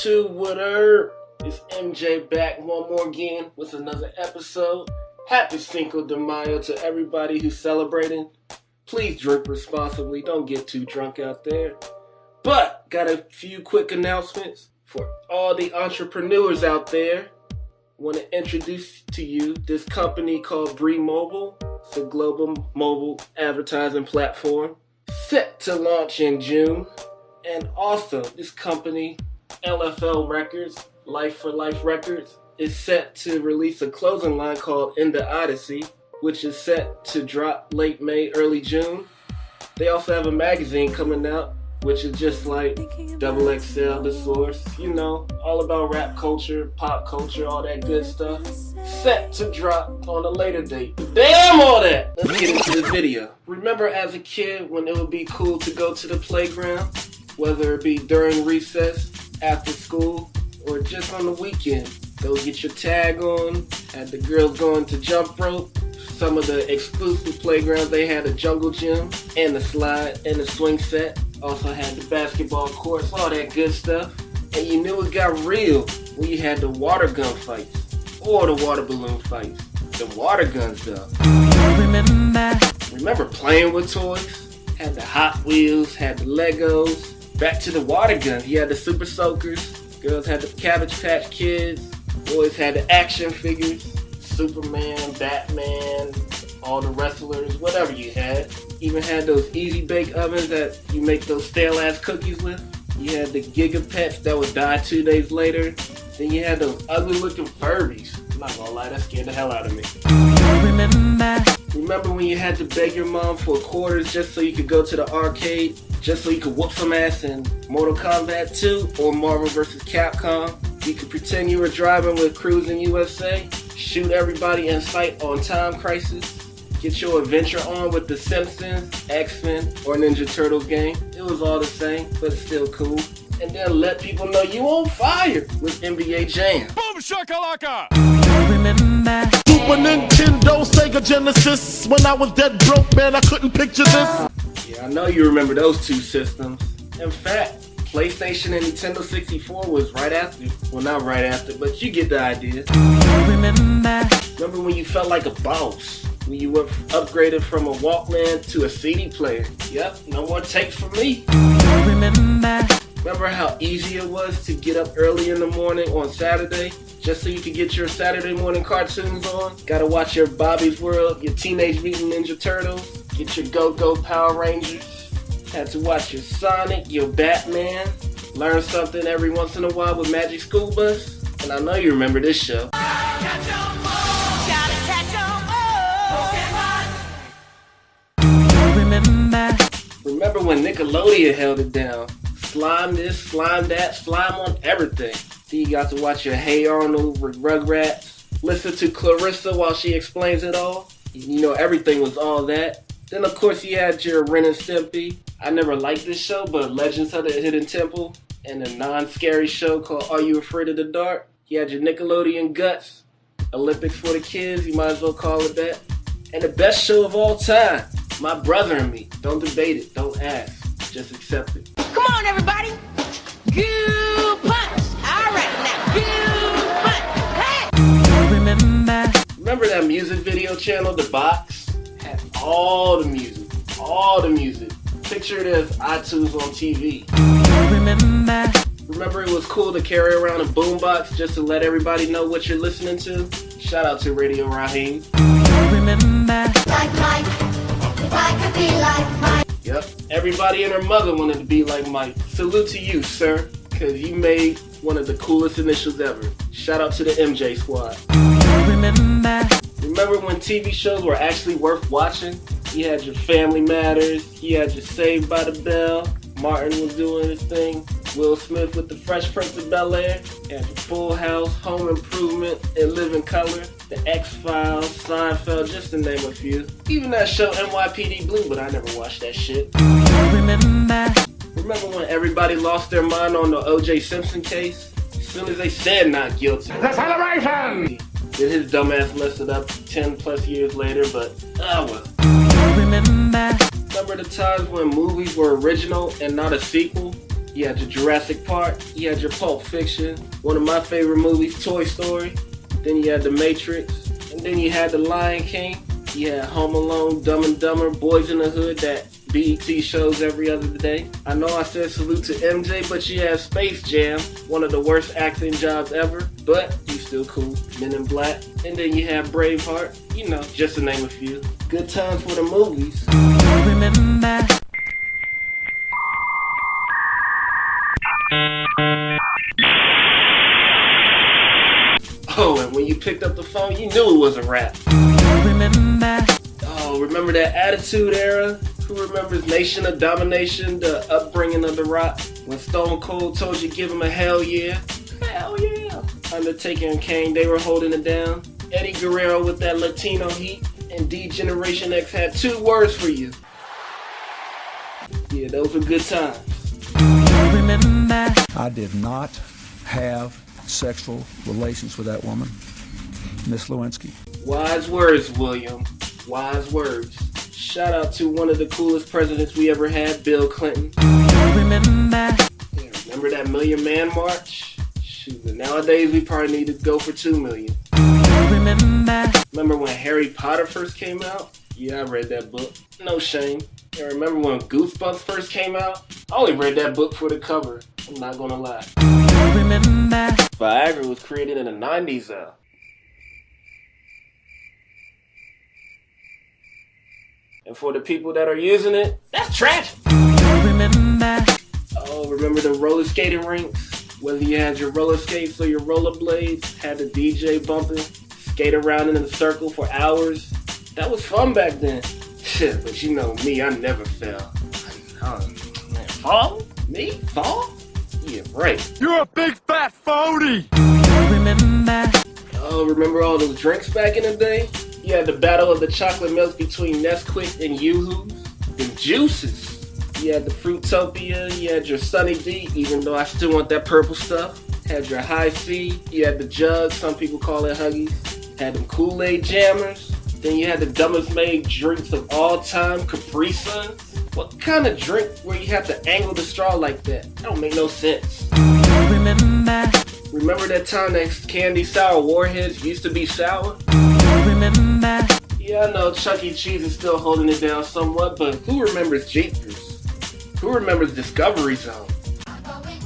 YouTube, what up? It's MJ back one more again with another episode. Happy Cinco de Mayo to everybody who's celebrating. Please drink responsibly, don't get too drunk out there. But, got a few quick announcements for all the entrepreneurs out there. Want to introduce to you this company called Bree Mobile. It's a global mobile advertising platform set to launch in June. And also, this company, LFL Records, Life for Life Records, is set to release a clothing line called In the Odyssey, which is set to drop late May, early June. They also have a magazine coming out, which is just like XXL, The Source, you know, all about rap culture, pop culture, all that good stuff. Set to drop on a later date. Damn all that! Let's get into the video. Remember as a kid when it would be cool to go to the playground? Whether it be during recess, after school, or just on the weekend. Go get your tag on, had the girls going to jump rope. Some of the exclusive playgrounds, they had a jungle gym, and the slide, and the swing set. Also had the basketball courts, all that good stuff. And you knew it got real when you had the water gun fights, or the water balloon fights. The water guns though. Remember playing with toys? Had the Hot Wheels, had the Legos. Back to the water guns, you had the Super Soakers, girls had the Cabbage Patch Kids, boys had the action figures, Superman, Batman, all the wrestlers, whatever you had. Even had those easy bake ovens that you make those stale ass cookies with. You had the Giga Pets that would die 2 days later. Then you had those ugly looking Furbies. I'm not gonna lie, that scared the hell out of me. Remember when you had to beg your mom for quarters just so you could go to the arcade? Just so you could whoop some ass in Mortal Kombat 2 or Marvel vs. Capcom. You could pretend you were driving with Cruising USA, shoot everybody in sight on Time Crisis, get your adventure on with The Simpsons, X-Men, or Ninja Turtles game. It was all the same, but still cool. And then let people know you on fire with NBA Jam. Boom shakalaka! Super Nintendo, Sega Genesis. When I was dead broke, man, I couldn't picture this. Yeah, I know you remember those two systems. In fact, PlayStation and Nintendo 64 was right after. Well, not right after, but you get the idea. Remember when you felt like a boss? When you went upgraded from a Walkman to a CD player? Yep, no more tapes for me. Remember how easy it was to get up early in the morning on Saturday? Just so you could get your Saturday morning cartoons on? Gotta watch your Bobby's World, your Teenage Mutant Ninja Turtles, get your Go-Go Power Rangers. Had to watch your Sonic, your Batman. Learn something every once in a while with Magic School Bus. And I know you remember this show. Remember when Nickelodeon held it down? Slime this, slime that, slime on everything. Then you got to watch your Hey Arnold with Rugrats. Listen to Clarissa while she explains it all. You know everything was all that. Then of course you had your Ren and Stimpy. I never liked this show, but Legends of the Hidden Temple. And a non-scary show called Are You Afraid of the Dark? You had your Nickelodeon Guts. Olympics for the kids, you might as well call it that. And the best show of all time, My Brother and Me. Don't debate it, don't ask, just accept it. Come on, everybody. Good punch. All right, now. Good punch. Hey! Remember that music video channel, The Box? Had all the music. All the music. Picture it as iTunes on TV. Remember it was cool to carry around a boombox just to let everybody know what you're listening to? Shout out to Radio Raheem. Like Mike, if I could be like Mike. Yep, everybody and her mother wanted to be like Mike. Salute to you, sir, because you made one of the coolest initials ever. Shout out to the MJ squad. Remember when TV shows were actually worth watching? You had your Family Matters, you had your Saved by the Bell, Martin was doing his thing, Will Smith with the Fresh Prince of Bel-Air, you had your Full House, Home Improvement, and Living Color, the X-Files, Seinfeld, just to name a few. Even that show NYPD Blue, but I never watched that shit. Remember when everybody lost their mind on the O.J. Simpson case? As soon as they said not guilty. The celebration! Did his dumbass mess it up 10 plus years later, but well. Remember the times when movies were original and not a sequel? You had your Jurassic Park. You had your Pulp Fiction. One of my favorite movies, Toy Story. Then you had The Matrix. And then you had The Lion King. You had Home Alone, Dumb and Dumber, Boys in the Hood, that BET shows every other day. I know I said salute to MJ, but she had Space Jam, one of the worst acting jobs ever, but he's still cool. Men in Black. And then you have Braveheart, you know, just to name a few. Good times for the movies. Remember. Oh, and when you picked up the phone, you knew it was a rap. Remember. Oh, remember that Attitude Era? Who remembers Nation of Domination, the upbringing of The Rock? When Stone Cold told you give him a hell yeah. Hell yeah. Undertaker and Kane, they were holding it down. Eddie Guerrero with that Latino heat. And D-Generation X had 2 words for you. Yeah, those were good times. Remember. I did not have sexual relations with that woman, Miss Lewinsky. Wise words, William. Wise words. Shout out to one of the coolest presidents we ever had, Bill Clinton. Remember. Yeah, remember that Million Man March? Shoot, but nowadays we probably need to go for 2 million. Remember when Harry Potter first came out? Yeah, I read that book. No shame. And remember when Goosebumps first came out? I only read that book for the cover. I'm not gonna lie. Viagra was created in the 90s though. And for the people that are using it, that's tragic. Oh, remember the roller skating rinks? Whether you had your roller skates or your rollerblades, had the DJ bumping, skate around in a circle for hours. That was fun back then. Shit, but you know me, I never fell. Man, fall? Me? Fall? Yeah, right. You're a big fat phony! Oh, remember all those drinks back in the day? You had the battle of the chocolate milk between Nesquik and Yoo-Hoo's. The juices. You had the Fruitopia, you had your Sunny D, even though I still want that purple stuff. Had your High C, you had the Jug, some people call it Huggies. Had them Kool-Aid Jammers. Then you had the dumbest made drinks of all time, Capri Suns. What kind of drink where you have to angle the straw like that? That don't make no sense. Remember that time that candy sour warheads used to be sour? Yeah, I know Chuck E. Cheese is still holding it down somewhat, but who remembers Jeepers? Who remembers Discovery Zone? I'm going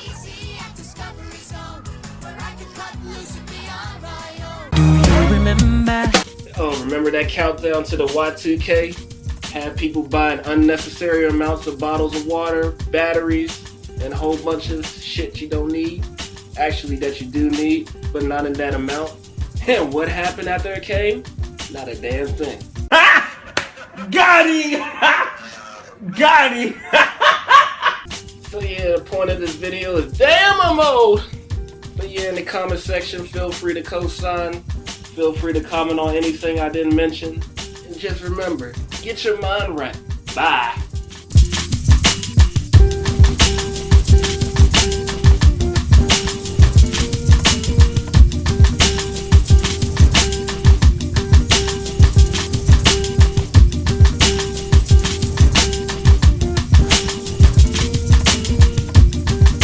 easy at Discovery Zone, where I can cut loose and be on my own. Oh, remember that countdown to the Y2K? Had people buying unnecessary amounts of bottles of water, batteries, and a whole bunch of shit you don't need. Actually, that you do need, but not in that amount. And what happened after it came? Not a damn thing. Got him! Got him! So yeah, the point of this video is damn I'm old! But yeah, in the comment section, feel free to co-sign. Feel free to comment on anything I didn't mention. And just remember, get your mind right. Bye.